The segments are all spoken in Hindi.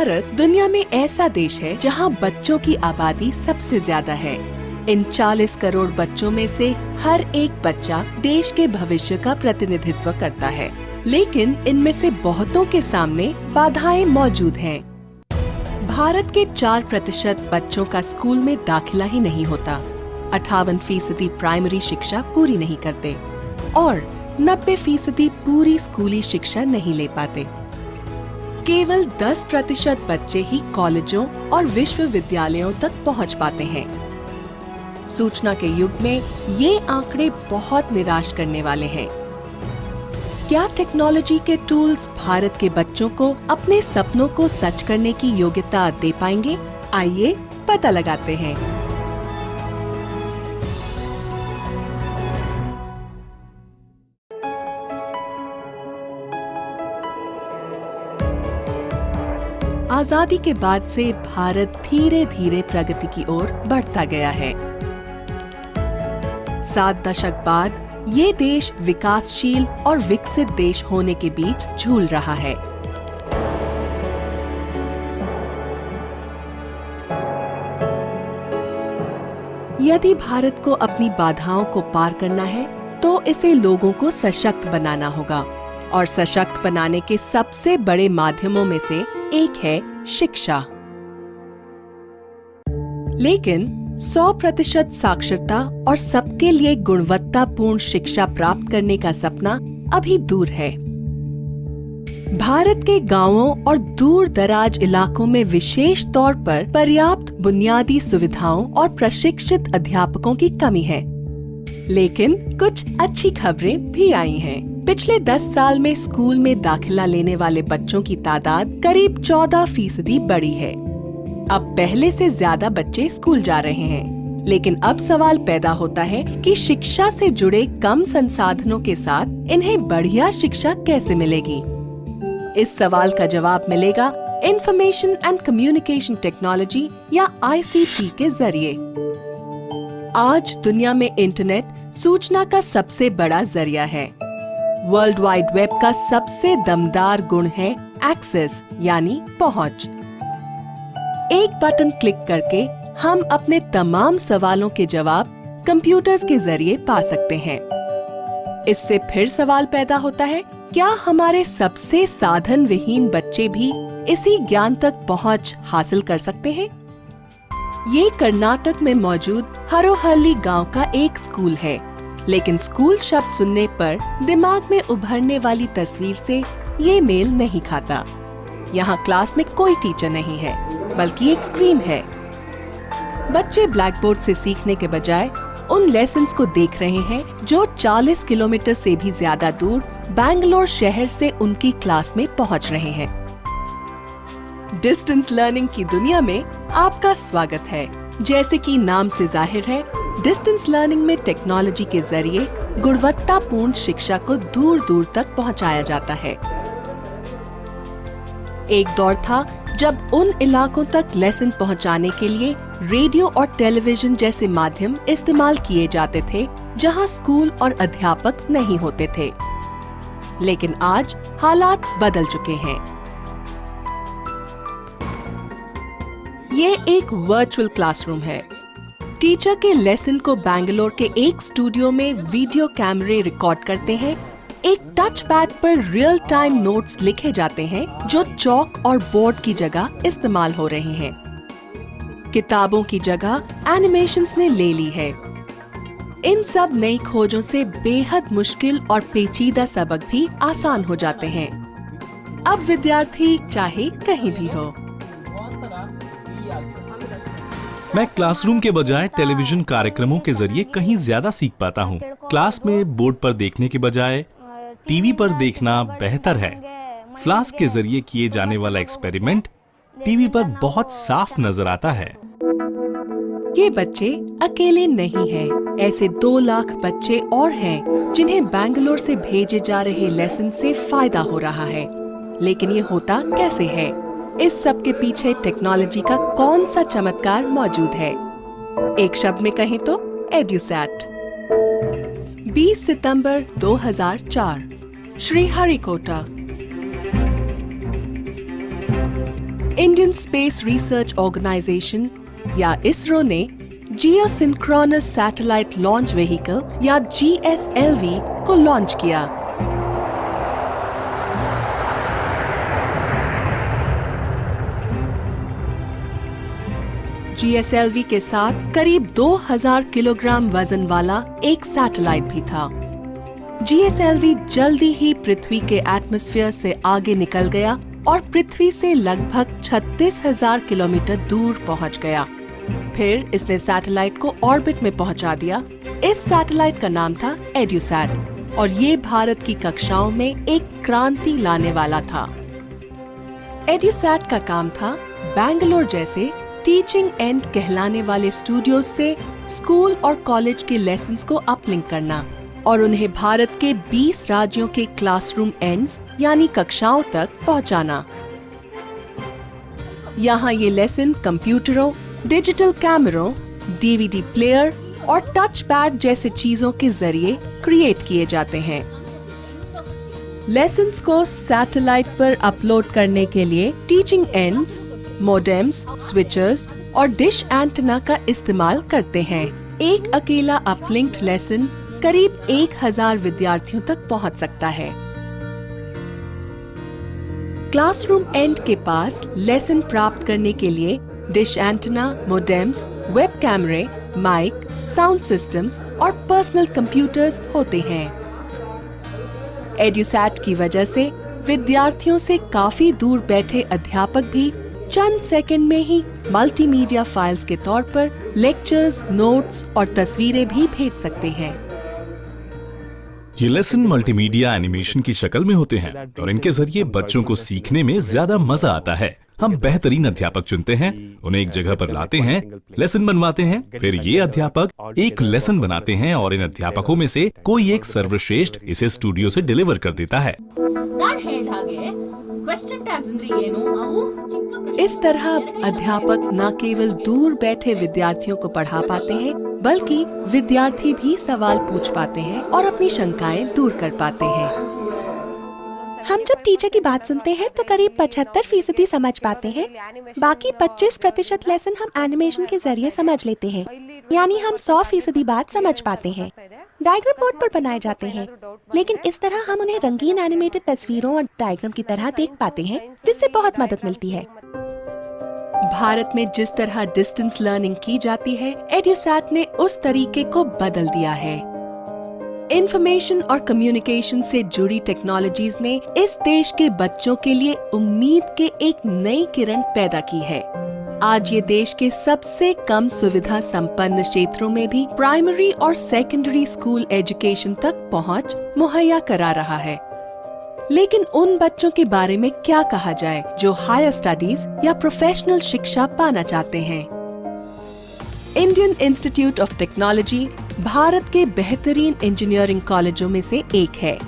भारत दुनिया में ऐसा देश है जहां बच्चों की आबादी सबसे ज्यादा है। इन 40 करोड़ बच्चों में से हर एक बच्चा देश के भविष्य का प्रतिनिधित्व करता है, लेकिन इनमें से बहुतों के सामने बाधाएं मौजूद हैं। भारत के 4% बच्चों का स्कूल में दाखिला ही नहीं होता, 58% प्राइमरी शिक्षा पूरी नहीं करते और 90% पूरी स्कूली शिक्षा नहीं ले पाते। केवल 10% बच्चे ही कॉलेजों और विश्वविद्यालयों तक पहुंच पाते हैं। सूचना के युग में ये आंकड़े बहुत निराश करने वाले हैं। क्या टेक्नोलॉजी के टूल्स भारत के बच्चों को अपने सपनों को सच करने की योग्यता दे पाएंगे? आइए पता लगाते हैं। आजादी के बाद से भारत धीरे धीरे प्रगति की ओर बढ़ता गया है। 7 दशक बाद ये देश विकासशील और विकसित देश होने के बीच झूल रहा है। यदि भारत को अपनी बाधाओं को पार करना है तो इसे लोगों को सशक्त बनाना होगा और सशक्त बनाने के सबसे बड़े माध्यमों में से एक है शिक्षा। लेकिन 100% साक्षरता और सबके लिए गुणवत्तापूर्ण शिक्षा प्राप्त करने का सपना अभी दूर है। भारत के गांवों और दूर दराज इलाकों में विशेष तौर पर पर्याप्त बुनियादी सुविधाओं और प्रशिक्षित अध्यापकों की कमी है। लेकिन कुछ अच्छी खबरें भी आई हैं। पिछले 10 साल में स्कूल में दाखिला लेने वाले बच्चों की तादाद करीब 14% बढ़ी है। अब पहले से ज्यादा बच्चे स्कूल जा रहे हैं, लेकिन अब सवाल पैदा होता है कि शिक्षा से जुड़े कम संसाधनों के साथ इन्हें बढ़िया शिक्षा कैसे मिलेगी? इस सवाल का जवाब मिलेगा इंफॉर्मेशन एंड कम्युनिकेशन टेक्नोलॉजी या ICT के जरिए। आज दुनिया में इंटरनेट सूचना का सबसे बड़ा जरिया है। वर्ल्ड वाइड वेब का सबसे दमदार गुण है एक्सेस यानी पहुंच। एक बटन क्लिक करके हम अपने तमाम सवालों के जवाब कंप्यूटर्स के जरिए पा सकते हैं। इससे फिर सवाल पैदा होता है, क्या हमारे सबसे साधन विहीन बच्चे भी इसी ज्ञान तक पहुंच हासिल कर सकते हैं? ये कर्नाटक में मौजूद हरोहल्ली गांव का एक स्कूल है, लेकिन स्कूल शब्द सुनने पर दिमाग में उभरने वाली तस्वीर से ये मेल नहीं खाता। यहाँ क्लास में कोई टीचर नहीं है, बल्कि एक स्क्रीन है। बच्चे ब्लैक बोर्ड से सीखने के बजाय उन लेसन्स को देख रहे हैं जो 40 किलोमीटर से भी ज्यादा दूर बैंगलोर शहर से उनकी क्लास में पहुँच रहे हैं। डिस्टेंस लर्निंग की दुनिया में आपका स्वागत है। जैसे कि नाम से जाहिर है, डिस्टेंस लर्निंग में टेक्नोलॉजी के जरिए गुणवत्तापूर्ण शिक्षा को दूर दूर तक पहुंचाया जाता है। एक दौर था जब उन इलाकों तक लेसन पहुंचाने के लिए रेडियो और टेलीविजन जैसे माध्यम इस्तेमाल किए जाते थे, जहां स्कूल और अध्यापक नहीं होते थे। लेकिन आज हालात बदल चुके हैं। ये एक वर्चुअल क्लासरूम है। टीचर के लेसन को बैंगलोर के एक स्टूडियो में वीडियो कैमरे रिकॉर्ड करते हैं। एक टच पैड पर रियल टाइम नोट्स लिखे जाते हैं जो चौक और बोर्ड की जगह इस्तेमाल हो रहे हैं। किताबों की जगह एनिमेशंस ने ले ली है। इन सब नई खोजों से बेहद मुश्किल और पेचीदा सबक भी आसान हो जाते हैं। अब विद्यार्थी चाहे कहीं भी हो। मैं क्लासरूम के बजाय टेलीविजन कार्यक्रमों के जरिए कहीं ज्यादा सीख पाता हूँ। क्लास में बोर्ड पर देखने के बजाय टीवी पर देखना बेहतर है। फ्लास्क के जरिए किए जाने वाला एक्सपेरिमेंट टीवी पर बहुत साफ नजर आता है। ये बच्चे अकेले नहीं हैं। ऐसे 2 लाख बच्चे और हैं जिन्हें बैंगलोर से भेजे जा रहे लेसन से फायदा हो रहा है। लेकिन ये होता कैसे है? इस सब के पीछे टेक्नोलॉजी का कौन सा चमत्कार मौजूद है? एक शब्द में कहें तो एड्यूसैट। 20 सितंबर 2004, Sriharikota. Indian Space Research Organisation या इसरो ने जियोसिंक्रोनस सैटेलाइट लॉन्च व्हीकल या GSLV को लॉन्च किया। GSLV के साथ करीब 2000 किलोग्राम वजन वाला एक सैटेलाइट भी था। GSLV जल्दी ही पृथ्वी के एटमॉस्फेयर से आगे निकल गया और पृथ्वी से लगभग 36,000 किलोमीटर दूर पहुंच गया। फिर इसने सैटेलाइट को ऑर्बिट में पहुंचा दिया। इस सैटेलाइट का नाम था एड्यूसैट और ये भारत की कक्षाओं में एक क्रांति लाने वाला था। एड्यूसैट का काम था बैंगलोर जैसे टीचिंग एंड कहलाने वाले स्टूडियोज से स्कूल और कॉलेज के लेसन्स को अपलिंक करना और उन्हें भारत के 20 राज्यों के क्लासरूम एंड्स यानी कक्षाओं तक पहुंचाना। यहाँ ये लेसन कंप्यूटरों, डिजिटल कैमरों, DVD प्लेयर और टच पैड जैसे चीजों के जरिए क्रिएट किए जाते हैं। लेसन्स को सैटेलाइट पर अपलोड करने के लिए टीचिंग एंड्स, मोडेम्स, स्विचर्स और डिश एंटेना का इस्तेमाल करते हैं। एक अकेला अपलिंक्ड लेसन करीब 1000 विद्यार्थियों तक पहुंच सकता है। क्लासरूम एंड के पास लेसन प्राप्त करने के लिए डिश एंटेना, मोडेम्स, वेब कैमरे, माइक, साउंड सिस्टम्स और पर्सनल कंप्यूटर्स होते हैं। एड्यूसैट की वजह से विद्यार्थियों से काफी दूर बैठे अध्यापक भी चंद सेकंड में ही मल्टीमीडिया फाइल्स के तौर पर लेक्चर्स, नोट्स और तस्वीरें भी भेज सकते हैं। ये लेसन मल्टीमीडिया एनिमेशन की शक्ल में होते हैं और इनके जरिए बच्चों को सीखने में ज्यादा मजा आता है। हम बेहतरीन अध्यापक चुनते हैं, उन्हें एक जगह पर लाते हैं, लेसन बनवाते हैं, फिर ये अध्यापक एक लेसन बनाते हैं और इन अध्यापकों में से कोई एक सर्वश्रेष्ठ इसे स्टूडियो से डिलीवर कर देता है। इस तरह अध्यापक न केवल दूर बैठे विद्यार्थियों को पढ़ा पाते हैं, बल्कि विद्यार्थी भी सवाल पूछ पाते हैं और अपनी शंकाएं दूर कर पाते हैं। हम जब टीचर की बात सुनते हैं तो करीब 75% समझ पाते हैं। बाकी 25% लेसन हम एनिमेशन के जरिए समझ लेते हैं, यानी हम 100% बात समझ पाते हैं। डायग्राम बोर्ड पर बनाए जाते हैं, लेकिन इस तरह हम उन्हें रंगीन एनिमेटेड तस्वीरों और डायग्राम की तरह देख पाते हैं, जिससे बहुत मदद मिलती है। भारत में जिस तरह डिस्टेंस लर्निंग की जाती है, एड्यूसैट ने उस तरीके को बदल दिया है। इंफॉर्मेशन और कम्युनिकेशन से जुड़ी टेक्नोलॉजीज ने इस देश के बच्चों के लिए उम्मीद के एक नई किरण पैदा की है। आज ये देश के सबसे कम सुविधा संपन्न क्षेत्रों में भी प्राइमरी और सेकेंडरी स्कूल एजुकेशन तक पहुंच मुहैया करा रहा है। लेकिन उन बच्चों के बारे में क्या कहा जाए जो हायर स्टडीज या प्रोफेशनल शिक्षा पाना चाहते हैं? Indian institute of technology Bharat के बेहतरीन इंजीनियरिंग कॉलेजों में से एक है।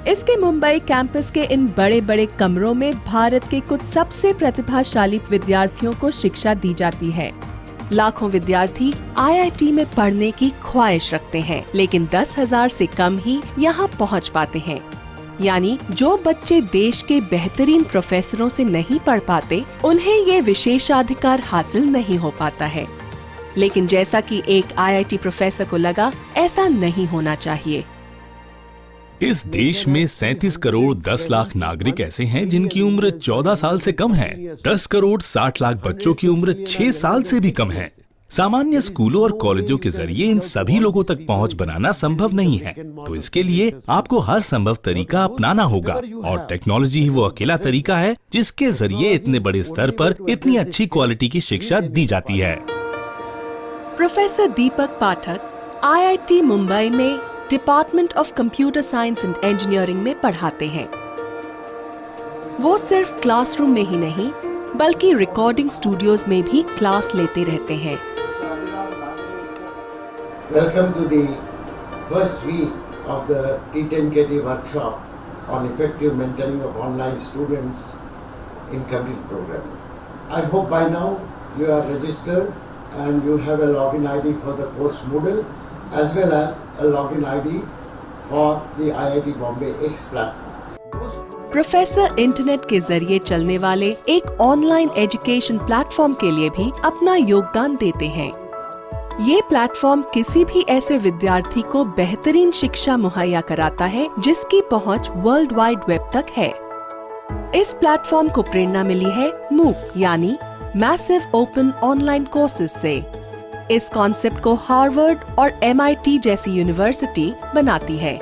इसके मुंबई कैंपस के इन बड़े बड़े कमरों में भारत के कुछ सबसे प्रतिभाशाली विद्यार्थियों को शिक्षा दी जाती है। लाखों विद्यार्थी IIT में पढ़ने की ख्वाहिश रखते हैं, लेकिन 10,000 से कम ही यहाँ पहुँच पाते हैं। यानी जो बच्चे देश के बेहतरीन प्रोफेसरों से नहीं पढ़ पाते, उन्हें ये विशेषाधिकार हासिल नहीं हो पाता है। लेकिन जैसा कि एक IIT प्रोफेसर को लगा, ऐसा नहीं होना चाहिए। इस देश में 37 करोड़ 10 लाख नागरिक ऐसे हैं जिनकी उम्र 14 साल से कम है। 10 करोड़ 60 लाख बच्चों की उम्र 6 साल से भी कम है। सामान्य स्कूलों और कॉलेजों के जरिए इन सभी लोगों तक पहुंच बनाना संभव नहीं है, तो इसके लिए आपको हर संभव तरीका अपनाना होगा और टेक्नोलॉजी ही वो अकेला तरीका है जिसके जरिए इतने बड़े स्तर पर इतनी अच्छी क्वालिटी की शिक्षा दी जाती है। प्रोफेसर दीपक पाठक IIT मुंबई में department of computer science and engineering में पढ़ाते हैं। वो सिर्फ क्लासरूम में ही नहीं, बल्कि रिकॉर्डिंग स्टूडियोज में भी क्लास लेते रहते हैं। Welcome to the first week of the T10KT workshop on effective mentoring of online students in computer programming. I hope by now you are registered and you have a login ID for the course Moodle as well as a login ID for the IIT Bombay X platform. Professor internet के जरिए चलने वाले एक ऑनलाइन एजुकेशन प्लेटफॉर्म के लिए भी अपना योगदान देते हैं। ये प्लेटफॉर्म किसी भी ऐसे विद्यार्थी को बेहतरीन शिक्षा मुहैया कराता है जिसकी पहुंच वर्ल्ड वाइड वेब तक है। इस प्लेटफॉर्म को प्रेरणा मिली है मूक यानी मैसिव ओपन ऑनलाइन कोर्सेज से। इस कॉन्सेप्ट को हार्वर्ड और MIT जैसी यूनिवर्सिटी बनाती है।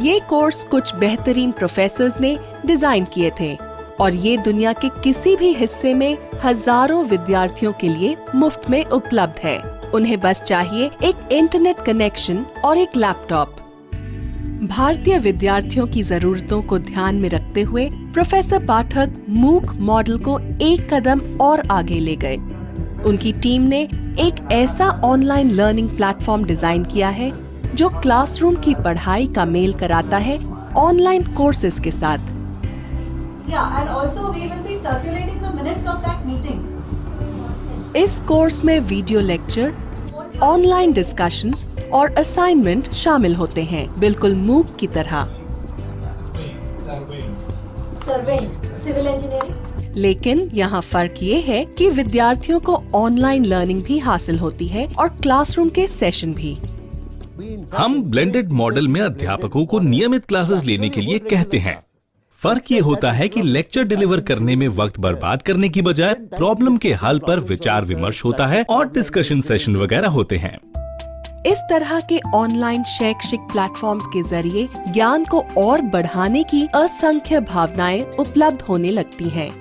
ये कोर्स कुछ बेहतरीन प्रोफेसर्स ने डिजाइन किए थे और ये दुनिया के किसी भी हिस्से में हजारों विद्यार्थियों के लिए मुफ्त में उपलब्ध है। उन्हें बस चाहिए एक इंटरनेट कनेक्शन और एक लैपटॉप। भारतीय विद्यार्थियों की जरूरतों को ध्यान में रखते हुए प्रोफेसर पाठक मूक मॉडल को एक कदम और आगे ले गए। उनकी टीम ने एक ऐसा ऑनलाइन लर्निंग प्लेटफॉर्म डिजाइन किया है जो क्लासरूम की पढ़ाई का मेल कराता है ऑनलाइन कोर्सेज के साथ। and also we will be circulating the minutes of that meeting. इस कोर्स में वीडियो लेक्चर, ऑनलाइन डिस्कशंस और असाइनमेंट शामिल होते हैं, बिल्कुल मूक की तरह। Surveying, civil engineering. लेकिन यहाँ फर्क ये है कि विद्यार्थियों को ऑनलाइन लर्निंग भी हासिल होती है और क्लासरूम के सेशन भी। हम ब्लेंडेड मॉडल में अध्यापकों को नियमित क्लासेस लेने के लिए कहते हैं। फर्क ये होता है कि लेक्चर डिलीवर करने में वक्त बर्बाद करने की बजाय प्रॉब्लम के हल पर विचार विमर्श होता है और डिस्कशन सेशन वगैरह होते हैं। इस तरह के ऑनलाइन शैक्षिक प्लेटफॉर्म्स के जरिए ज्ञान को और बढ़ाने की असंख्य भावनाएं उपलब्ध होने लगती हैं।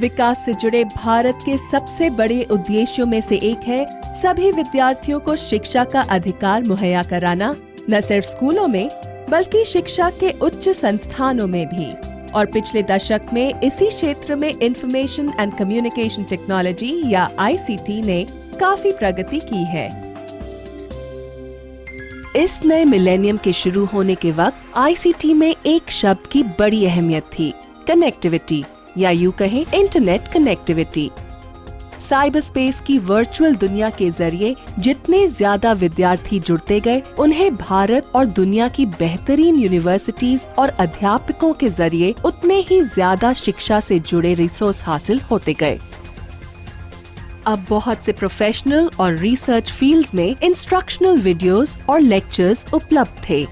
विकास से जुड़े भारत के सबसे बड़े उद्देश्यों में से एक है सभी विद्यार्थियों को शिक्षा का अधिकार मुहैया कराना, न सिर्फ स्कूलों में बल्कि शिक्षा के उच्च संस्थानों में भी। और पिछले दशक में इसी क्षेत्र में इंफॉर्मेशन एंड कम्युनिकेशन टेक्नोलॉजी या ICT ने काफी प्रगति की है। इस नए मिलेनियम के शुरू होने के वक्त ICT में एक शब्द की बड़ी अहमियत थी, कनेक्टिविटी या यूं कहें इंटरनेट कनेक्टिविटी। साइबर स्पेस की वर्चुअल दुनिया के जरिए जितने ज्यादा विद्यार्थी जुड़ते गए, उन्हें भारत और दुनिया की बेहतरीन यूनिवर्सिटीज और अध्यापकों के जरिए उतने ही ज्यादा शिक्षा से जुड़े रिसोर्स हासिल होते गए। अब बहुत से प्रोफेशनल और रिसर्च फील्ड्स में इंस्ट्रक्शनल वीडियोस और लेक्चर्स उपलब्ध थे।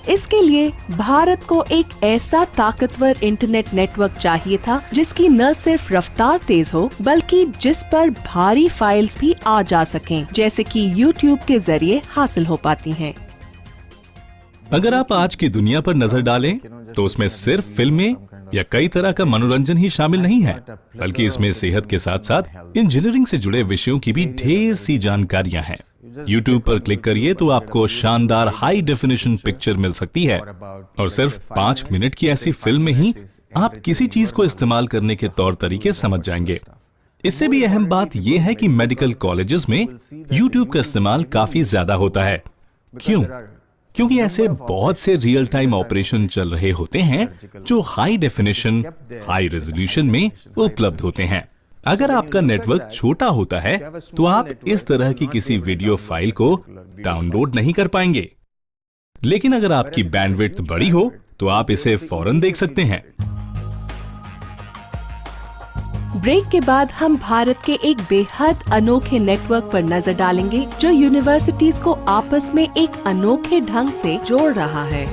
इसके लिए भारत को एक ऐसा ताकतवर इंटरनेट नेटवर्क चाहिए था जिसकी न सिर्फ रफ्तार तेज हो बल्कि जिस पर भारी फाइल्स भी आ जा सकें, जैसे कि YouTube के जरिए हासिल हो पाती हैं। अगर आप आज की दुनिया पर नजर डालें तो उसमें सिर्फ फिल्में या कई तरह का मनोरंजन ही शामिल नहीं है, बल्कि इसमें सेहत के साथ साथ इंजीनियरिंग से जुड़े विषयों की भी ढेर सी जानकारियां हैं। YouTube पर क्लिक करिए तो आपको शानदार हाई डेफिनेशन पिक्चर मिल सकती है और सिर्फ 5 मिनट की ऐसी फिल्म में ही आप किसी चीज को इस्तेमाल करने के तौर तरीके समझ जाएंगे। इससे भी अहम बात यह है कि मेडिकल कॉलेजेस में YouTube का इस्तेमाल काफी ज्यादा होता है। क्यों? क्योंकि ऐसे बहुत से रियल टाइम ऑपरेशन चल रहे होते हैं जो हाई डेफिनेशन, हाई रेजोल्यूशन में उपलब्ध होते हैं। अगर आपका नेटवर्क छोटा होता है तो आप इस तरह की किसी वीडियो फाइल को डाउनलोड नहीं कर पाएंगे, लेकिन अगर आपकी बैंडविड्थ बड़ी हो तो आप इसे फौरन देख सकते हैं। ब्रेक के बाद हम भारत के एक बेहद अनोखे नेटवर्क पर नजर डालेंगे जो यूनिवर्सिटीज को आपस में एक अनोखे ढंग से जोड़ रहा है।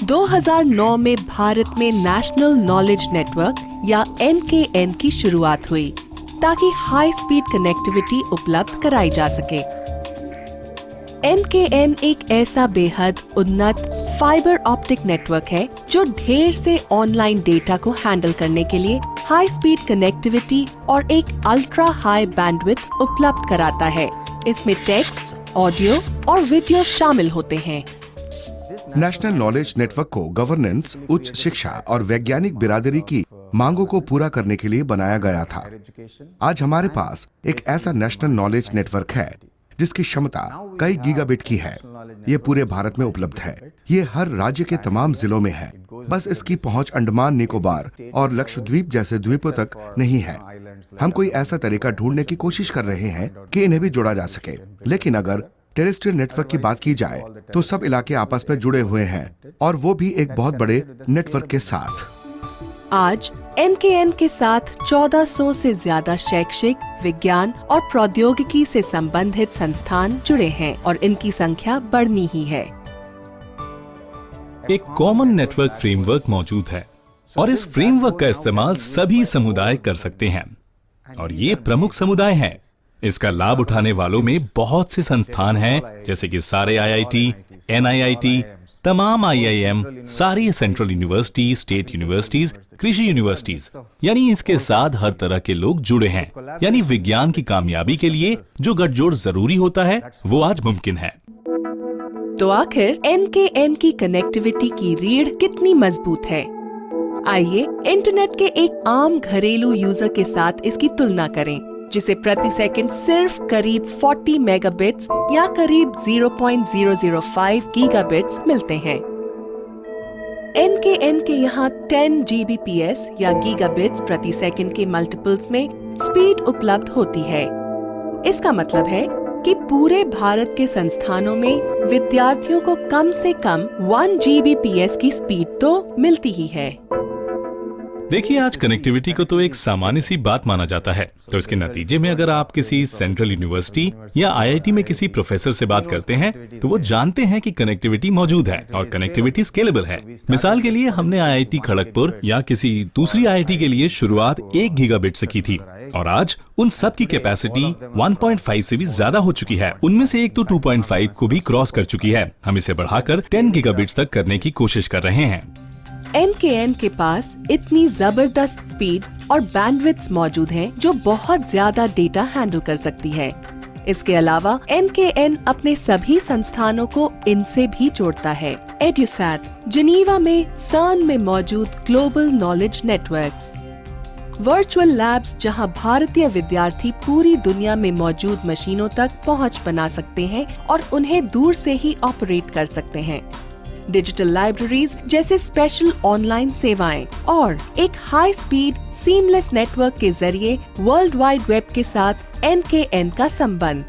दो 2009 में भारत में नेशनल नॉलेज नेटवर्क या NKN की शुरुआत हुई ताकि हाई स्पीड कनेक्टिविटी उपलब्ध कराई जा सके। NKN एक ऐसा बेहद उन्नत फाइबर ऑप्टिक नेटवर्क है जो ढेर से ऑनलाइन डेटा को हैंडल करने के लिए हाई स्पीड कनेक्टिविटी और एक अल्ट्रा हाई बैंडविड्थ उपलब्ध कराता है। इसमें टेक्स्ट, ऑडियो और वीडियो शामिल होते हैं। नेशनल नॉलेज नेटवर्क को गवर्नेंस, उच्च शिक्षा और वैज्ञानिक बिरादरी की मांगों को पूरा करने के लिए बनाया गया था। आज हमारे पास एक ऐसा नेशनल नॉलेज नेटवर्क है जिसकी क्षमता कई गीगाबिट की है। ये पूरे भारत में उपलब्ध है। ये हर राज्य के तमाम जिलों में है बस इसकी पहुंच अंडमान निकोबार और लक्षद्वीप जैसे द्वीपों तक नहीं है। हम कोई ऐसा तरीका ढूंढने की कोशिश कर रहे हैं कि इन्हें भी जोड़ा जा सके। लेकिन अगर टेरेस्ट्रियल नेटवर्क की बात की जाए तो सब इलाके आपस में जुड़े हुए हैं, और वो भी एक बहुत बड़े नेटवर्क के साथ। आज NKN के साथ 1400 से ज्यादा शैक्षिक, विज्ञान और प्रौद्योगिकी से संबंधित संस्थान जुड़े हैं और इनकी संख्या बढ़नी ही है। एक कॉमन नेटवर्क फ्रेमवर्क मौजूद है और इस फ्रेमवर्क का इस्तेमाल सभी समुदाय कर सकते हैं, और ये प्रमुख समुदाय हैं। इसका लाभ उठाने वालों में बहुत से संस्थान हैं, जैसे कि सारे IIT, NIIT, तमाम IIM, सारी सेंट्रल यूनिवर्सिटी, स्टेट यूनिवर्सिटीज, कृषि यूनिवर्सिटीज, यानी इसके साथ हर तरह के लोग जुड़े हैं। यानी विज्ञान की कामयाबी के लिए जो गठजोड़ जरूरी होता है वो आज मुमकिन है। तो आखिर NKN की कनेक्टिविटी की रीढ़ कितनी मजबूत है? आइए इंटरनेट के एक आम घरेलू यूजर के साथ इसकी तुलना करें, जिसे प्रति सेकंड सिर्फ करीब 40 मेगाबिट्स या करीब 0.005 गीगाबिट्स मिलते हैं। NKN के यहाँ 10 Gbps या गीगाबिट्स प्रति सेकंड के मल्टीपल्स में स्पीड उपलब्ध होती है। इसका मतलब है कि पूरे भारत के संस्थानों में विद्यार्थियों को कम से कम 1 Gbps की स्पीड तो मिलती ही है। देखिए, आज कनेक्टिविटी को तो एक सामान्य सी बात माना जाता है, तो इसके नतीजे में अगर आप किसी सेंट्रल यूनिवर्सिटी या IIT में किसी प्रोफेसर से बात करते हैं तो वो जानते हैं कि कनेक्टिविटी मौजूद है और कनेक्टिविटी स्केलेबल है। मिसाल के लिए हमने IIT खड़गपुर या किसी दूसरी IIT के लिए शुरुआत 1 गीगाबिट से की थी, और आज उन सब की कैपेसिटी 1.5 से भी ज्यादा हो चुकी है। उनमें से एक तो 2.5 को भी क्रॉस कर चुकी है। हम इसे बढ़ाकर 10 गीगाबिट्स तक करने की कोशिश कर रहे हैं। NKN के पास इतनी जबरदस्त स्पीड और बैंडविड्थ मौजूद हैं जो बहुत ज्यादा डेटा हैंडल कर सकती है। इसके अलावा NKN अपने सभी संस्थानों को इनसे भी जोड़ता है। EduSat, जिनीवा में CERN में मौजूद global knowledge networks, virtual labs जहां भारतीय विद्यार्थी पूरी दुनिया में मौजूद मशीनों तक पहुंच बना सकते हैं और उन्हें दूर से ही ऑपरेट कर सकते हैं, डिजिटल लाइब्रेरीज जैसे स्पेशल ऑनलाइन सेवाएं, और एक हाई स्पीड सीमलेस नेटवर्क के जरिए वर्ल्ड वाइड वेब के साथ NKN का संबंध।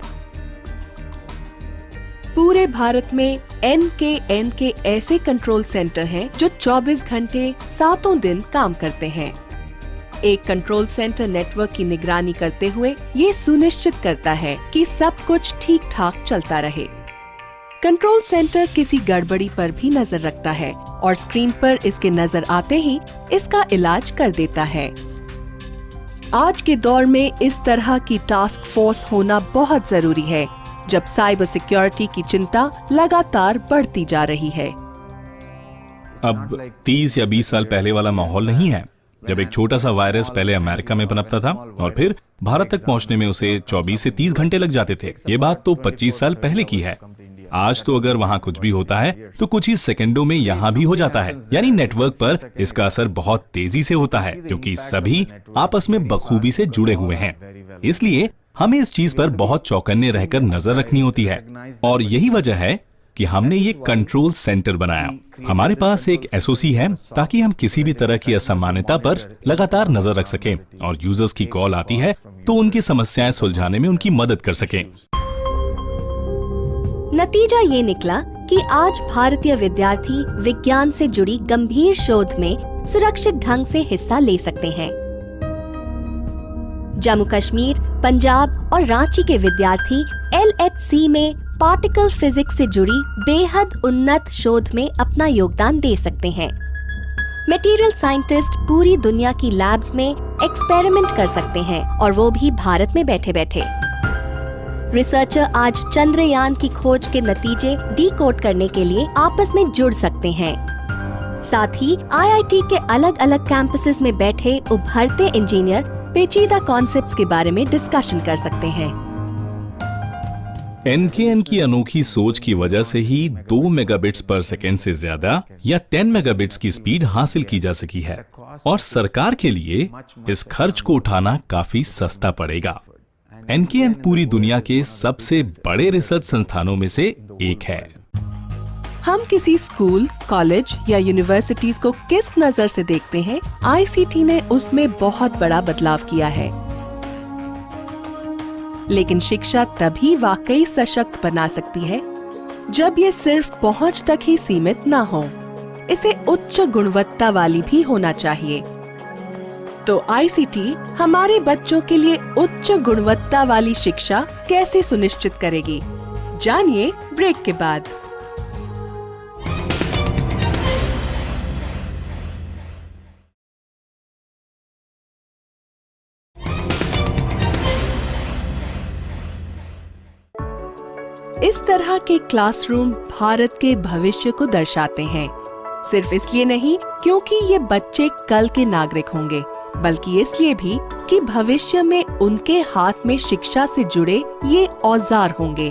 पूरे भारत में NKN के ऐसे कंट्रोल सेंटर हैं जो 24 घंटे 7 दिन काम करते हैं। एक कंट्रोल सेंटर नेटवर्क की निगरानी करते हुए ये सुनिश्चित करता है कि सब कुछ ठीक ठाक चलता रहे। कंट्रोल सेंटर किसी गड़बड़ी पर भी नजर रखता है और स्क्रीन पर इसके नजर आते ही इसका इलाज कर देता है। आज के दौर में इस तरह की टास्क फोर्स होना बहुत जरूरी है, जब साइबर सिक्योरिटी की चिंता लगातार बढ़ती जा रही है। अब 30 या 20 साल पहले वाला माहौल नहीं है, जब एक छोटा सा वायरस पहले अमेरिका में पनपता था और फिर भारत तक पहुंचने में उसे 24 से 30 घंटे लग जाते थे। ये बात तो 25 साल पहले की है। आज तो अगर वहाँ कुछ भी होता है तो कुछ ही सेकंडों में यहाँ भी हो जाता है। यानी नेटवर्क पर इसका असर बहुत तेजी से होता है, क्योंकि सभी आपस में बखूबी से जुड़े हुए हैं। इसलिए हमें इस चीज पर बहुत चौकन्ने रहकर नजर रखनी होती है, और यही वजह है कि हमने ये कंट्रोल सेंटर बनाया। हमारे पास एक SOC है ताकि हम किसी भी तरह की असामान्यता पर लगातार नजर रख सकें, और यूजर्स की कॉल आती है तो उनकी समस्याएं सुलझाने में उनकी मदद कर सकें। नतीजा ये निकला कि आज भारतीय विद्यार्थी विज्ञान से जुड़ी गंभीर शोध में सुरक्षित ढंग से हिस्सा ले सकते हैं। जम्मू कश्मीर, पंजाब और रांची के विद्यार्थी LHC में पार्टिकल फिजिक्स से जुड़ी बेहद उन्नत शोध में अपना योगदान दे सकते हैं। मटेरियल साइंटिस्ट पूरी दुनिया की लैब्स में एक्सपेरिमेंट कर सकते हैं, और वो भी भारत में बैठे बैठे। रिसर्चर आज चंद्रयान की खोज के नतीजे डीकोड करने के लिए आपस में जुड़ सकते हैं। साथ ही IIT के अलग अलग कैंपसेस में बैठे उभरते इंजीनियर पेचीदा कॉन्सेप्ट्स के बारे में डिस्कशन कर सकते हैं। NKN की अनोखी सोच की वजह से ही 2 मेगाबिट्स पर सेकेंड से ज्यादा या 10 मेगाबिट्स की स्पीड हासिल की जा सकी है, और सरकार के लिए इस खर्च को उठाना काफी सस्ता पड़ेगा। NKN पूरी दुनिया के सबसे बड़े रिसर्च संस्थानों में से एक है। हम किसी स्कूल, कॉलेज या यूनिवर्सिटीज को किस नजर से देखते हैं, आईसीटी ने उसमें बहुत बड़ा बदलाव किया है। लेकिन शिक्षा तभी वाकई सशक्त बना सकती है जब ये सिर्फ पहुंच तक ही सीमित ना हो। इसे उच्च गुणवत्ता वाली भी होना चाहिए। तो आईसीटी हमारे बच्चों के लिए उच्च गुणवत्ता वाली शिक्षा कैसे सुनिश्चित करेगी? जानिए ब्रेक के बाद। इस तरह के क्लासरूम भारत के भविष्य को दर्शाते हैं। सिर्फ इसलिए नहीं क्योंकि ये बच्चे कल के नागरिक होंगे, बल्कि इसलिए भी कि भविष्य में उनके हाथ में शिक्षा से जुड़े ये औजार होंगे।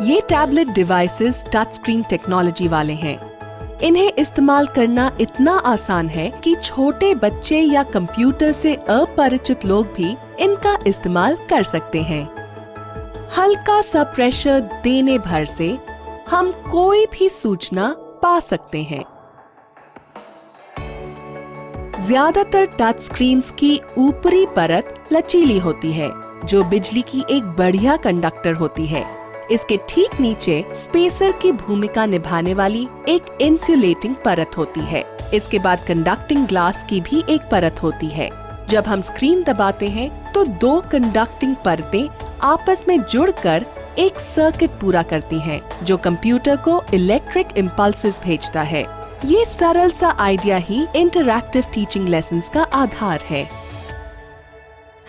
ये tablet devices touch screen technology वाले हैं। इन्हें इस्तेमाल करना इतना आसान है कि छोटे बच्चे या कंप्यूटर से अपरिचित लोग भी इनका इस्तेमाल कर सकते हैं। हल्का सा प्रेशर देने भर से हम कोई भी सूचना पा सकते हैं। ज्यादातर टच स्क्रीन्स की ऊपरी परत लचीली होती है, जो बिजली की एक बढ़िया कंडक्टर होती है। इसके ठीक नीचे स्पेसर की भूमिका निभाने वाली एक इंसुलेटिंग परत होती है। इसके बाद कंडक्टिंग ग्लास की भी एक परत होती है। जब हम स्क्रीन दबाते हैं तो दो कंडक्टिंग परतें आपस में जुड़कर एक सर्किट पूरा करती हैं, जो कंप्यूटर को इलेक्ट्रिक इम्पल्सेस भेजता है। ये सरल सा आइडिया ही इंटरैक्टिव टीचिंग लेसन्स का आधार है।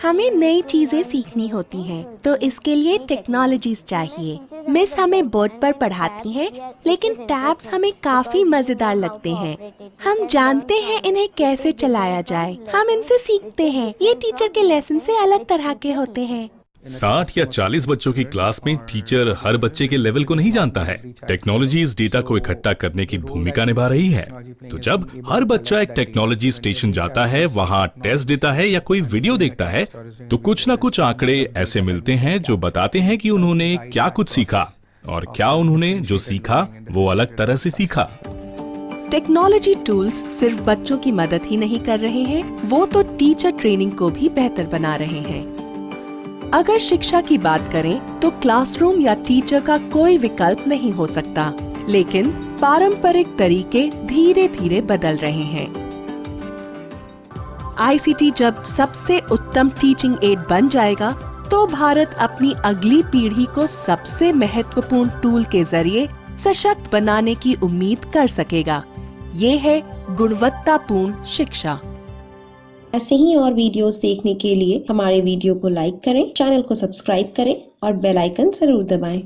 हमें नई चीजें सीखनी होती हैं, तो इसके लिए टेक्नोलॉजीज चाहिए। मिस हमें बोर्ड पर पढ़ाती हैं, लेकिन टैब्स हमें काफी मजेदार लगते हैं। हम जानते हैं इन्हें कैसे चलाया जाए। हम इनसे सीखते हैं। ये टीचर के लेसन से अलग तरह के होते हैं। 60 या 40 बच्चों की क्लास में टीचर हर बच्चे के लेवल को नहीं जानता है। टेक्नोलॉजी इस डेटा को इकट्ठा करने की भूमिका निभा रही है। तो जब हर बच्चा एक टेक्नोलॉजी स्टेशन जाता है, वहाँ टेस्ट देता है या कोई वीडियो देखता है, तो कुछ न कुछ आंकड़े ऐसे मिलते हैं जो बताते हैं कि उन्होंने क्या कुछ सीखा और क्या उन्होंने जो सीखा वो अलग तरह से सीखा। टेक्नोलॉजी टूल्स सिर्फ बच्चों की मदद ही नहीं कर रहे हैं, वो तो टीचर ट्रेनिंग को भी बेहतर बना रहे हैं। अगर शिक्षा की बात करें तो क्लासरूम या टीचर का कोई विकल्प नहीं हो सकता, लेकिन पारंपरिक तरीके धीरे धीरे बदल रहे हैं। आईसीटी जब सबसे उत्तम टीचिंग एड बन जाएगा, तो भारत अपनी अगली पीढ़ी को सबसे महत्वपूर्ण टूल के जरिए सशक्त बनाने की उम्मीद कर सकेगा। ये है गुणवत्तापूर्ण शिक्षा। ऐसे ही और वीडियोस देखने के लिए हमारे वीडियो को लाइक करें, चैनल को सब्सक्राइब करें और बेल आइकन जरूर दबाएं।